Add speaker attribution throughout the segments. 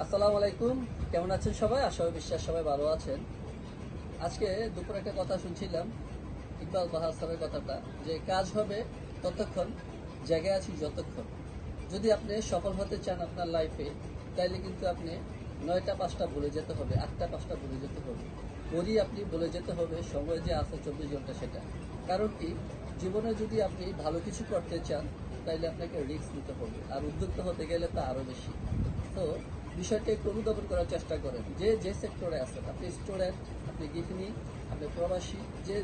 Speaker 1: আসসালামু আলাইকুম। কেমন আছেন সবাই? আশা করি বিশ্বাস সবাই ভালো আছেন। আজকে দুপুরে একটা কথা শুনছিলাম, ইকবাল বাহার স্যারের কথাটা, যে কাজ হবে ততক্ষণ, জায়গায় আছি যতক্ষণ। যদি আপনি সফল হতে চান আপনার লাইফে, তাইলে কিন্তু আপনি 9টা 5টা ভুলে যেতে হবে, 8টা 5টা ভুলে যেতে হবে। ওরই আপনি বলে যেতে হবে সময় যে আছে 24 ঘন্টা সেটা। কারণ কি, জীবনে যদি আপনি ভালো কিছু করতে চান, তাইলে আপনাকে রিস্ক নিতে হবে, আর উদ্যোক্তা হতে গেলে তা আরও বেশি। তো বিষয়টা একটু অনুধাবন করার চেষ্টা করেন, যে সেক্টরে আছেন, আপনি স্টুডেন্ট, আপনি গৃহিণী, আপনি প্রবাসী,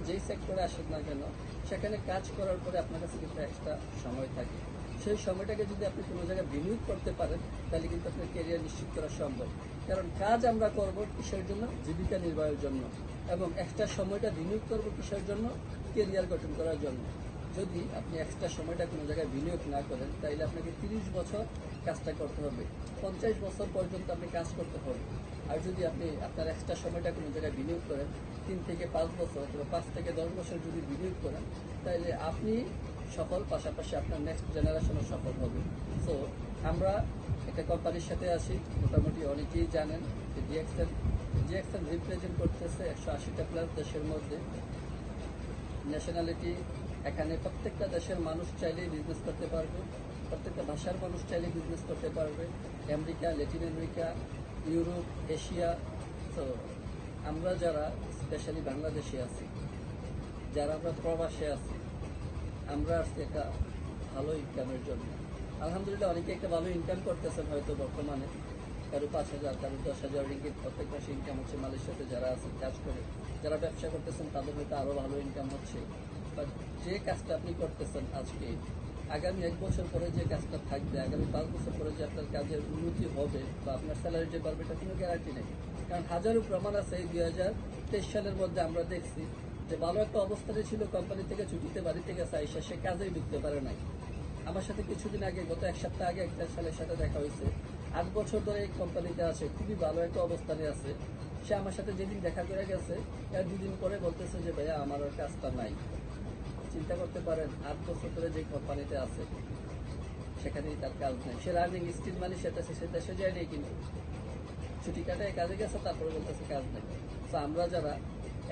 Speaker 1: যেই সেক্টরে আসেন না কেন, সেখানে কাজ করার পরে আপনার কাছে কিন্তু এক্সট্রা সময় থাকে। সেই সময়টাকে যদি আপনি কোনো জায়গায় বিনিয়োগ করতে পারেন, তাহলে কিন্তু আপনার ক্যারিয়ার নিশ্চিত করা সম্ভব। কারণ কাজ আমরা করব কিসের জন্য? জীবিকা নির্বাহের জন্য। এবং এক্সট্রা সময়টা বিনিয়োগ করব কিসের জন্য? ক্যারিয়ার গঠন করার জন্য। যদি আপনি এক্সট্রা সময়টা কোনো জায়গায় বিনিয়োগ না করেন, তাহলে আপনাকে 30 বছর কাজটা করতে হবে, 50 বছর পর্যন্ত আপনি কাজ করতে হবে। আর যদি আপনি আপনার এক্সট্রা সময়টা কোনো জায়গায় বিনিয়োগ করেন, 3 থেকে 5 বছর অথবা 5 থেকে 10 বছর যদি বিনিয়োগ করেন, তাহলে আপনি সফল, পাশাপাশি আপনার নেক্সট জেনারেশনও সফল হবে। সো আমরা একটা কোম্পানির সাথে আছি, মোটামুটি অনেকেই জানেন যে জিএক্সএল রিপ্রেজেন্ট করতেছে 180টা প্লাস দেশের মধ্যে ন্যাশনালিটি। এখানে প্রত্যেকটা দেশের মানুষ চাইলেই বিজনেস করতে পারবে, প্রত্যেকটা ভাষার মানুষ চাইলে বিজনেস করতে পারবে। America, Latin America, Europe, Asia. তো আমরা যারা স্পেশালি বাংলাদেশে আছি, যারা আমরা প্রবাসে আছি, আমরা আসছি একটা ভালো ইনকামের জন্য। আলহামদুলিল্লাহ অনেকে একটা ভালো ইনকাম করতেছেন হয়তো বর্তমানে, কারো 5,000, কারো 10,000 রিঙ্গিত প্রত্যেক মাসে ইনকাম হচ্ছে। মালয়েশিয়াতে যারা আছেন কাজ করে, যারা ব্যবসা করতেছেন, তাদের হয়তো আরও ভালো ইনকাম হচ্ছে। বা যে কাজটা আপনি করতেছেন আজকে, আগামী 1 বছর পরে যে কাজটা থাকবে, আগামী 5 বছর পরে যে আপনার কাজের উন্নতি হবে বা আপনার স্যালারি যে বাড়বে, এটা কোনো গ্যারান্টি নেই। কারণ হাজারো প্রমাণ আছে। এই 2023 সালের মধ্যে আমরা দেখছি যে ভালো একটা অবস্থানে ছিল, কোম্পানি থেকে ছুটিতে বাড়িতে গেছে, আইসা সে কাজেই ঢুকতে পারে নাই। আমার সাথে কিছুদিন আগে, গত 1 সপ্তাহ আগে একটা ছেলের সাথে দেখা হয়েছে, 8 বছর ধরে এই কোম্পানিতে আছে, খুবই ভালো একটা অবস্থানে আছে। সে আমার সাথে যেদিন দেখা করে গেছে, তার 2 দিন পরে বলতেছে যে ভাইয়া আমার আর কাজটা নাই। চিন্তা করতে পারেন, 8 বছর ধরে যে কোম্পানিতে আছে সেখানেই তার কাজ নেই। সে রানিং স্টিল মানি সেটা সে দেশে যায়নি, কিন্তু ছুটি কাটায় কাজে গেছে, তারপরে বলতেছে কাজ নেই। তো আমরা যারা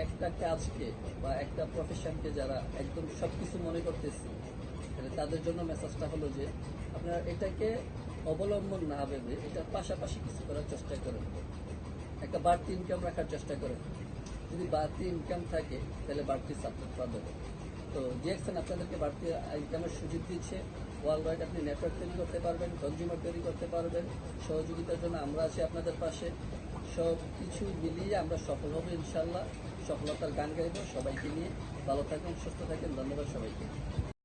Speaker 1: একটা কাজকে বা একটা প্রফেশনকে যারা একদম সবকিছু মনে করতেছি, তাদের জন্য মেসেজটা হলো যে আপনারা এটাকে অবলম্বন না ভেবে এটার পাশাপাশি কিছু করার চেষ্টা করেন, একটা বাড়তি ইনকাম রাখার চেষ্টা করেন। যদি বাড়তি ইনকাম থাকে, তাহলে বাড়তি সাপোর্ট পাবেন। তো জিএক্সএন আপনাদেরকে বাড়তি ইনকামের সুযোগ দিচ্ছে। ওয়ার্ল্ড ওয়াইড আপনি নেটওয়ার্ক তৈরি করতে পারবেন, কনজিউমার তৈরি করতে পারবেন। সহযোগিতার জন্য আমরা আছি আপনাদের পাশে। সব কিছু মিলিয়ে আমরা সফল হবো ইনশাল্লাহ। সফলতার গান গাইব সবাইকে নিয়ে। ভালো থাকেন, সুস্থ থাকেন। ধন্যবাদ সবাইকে।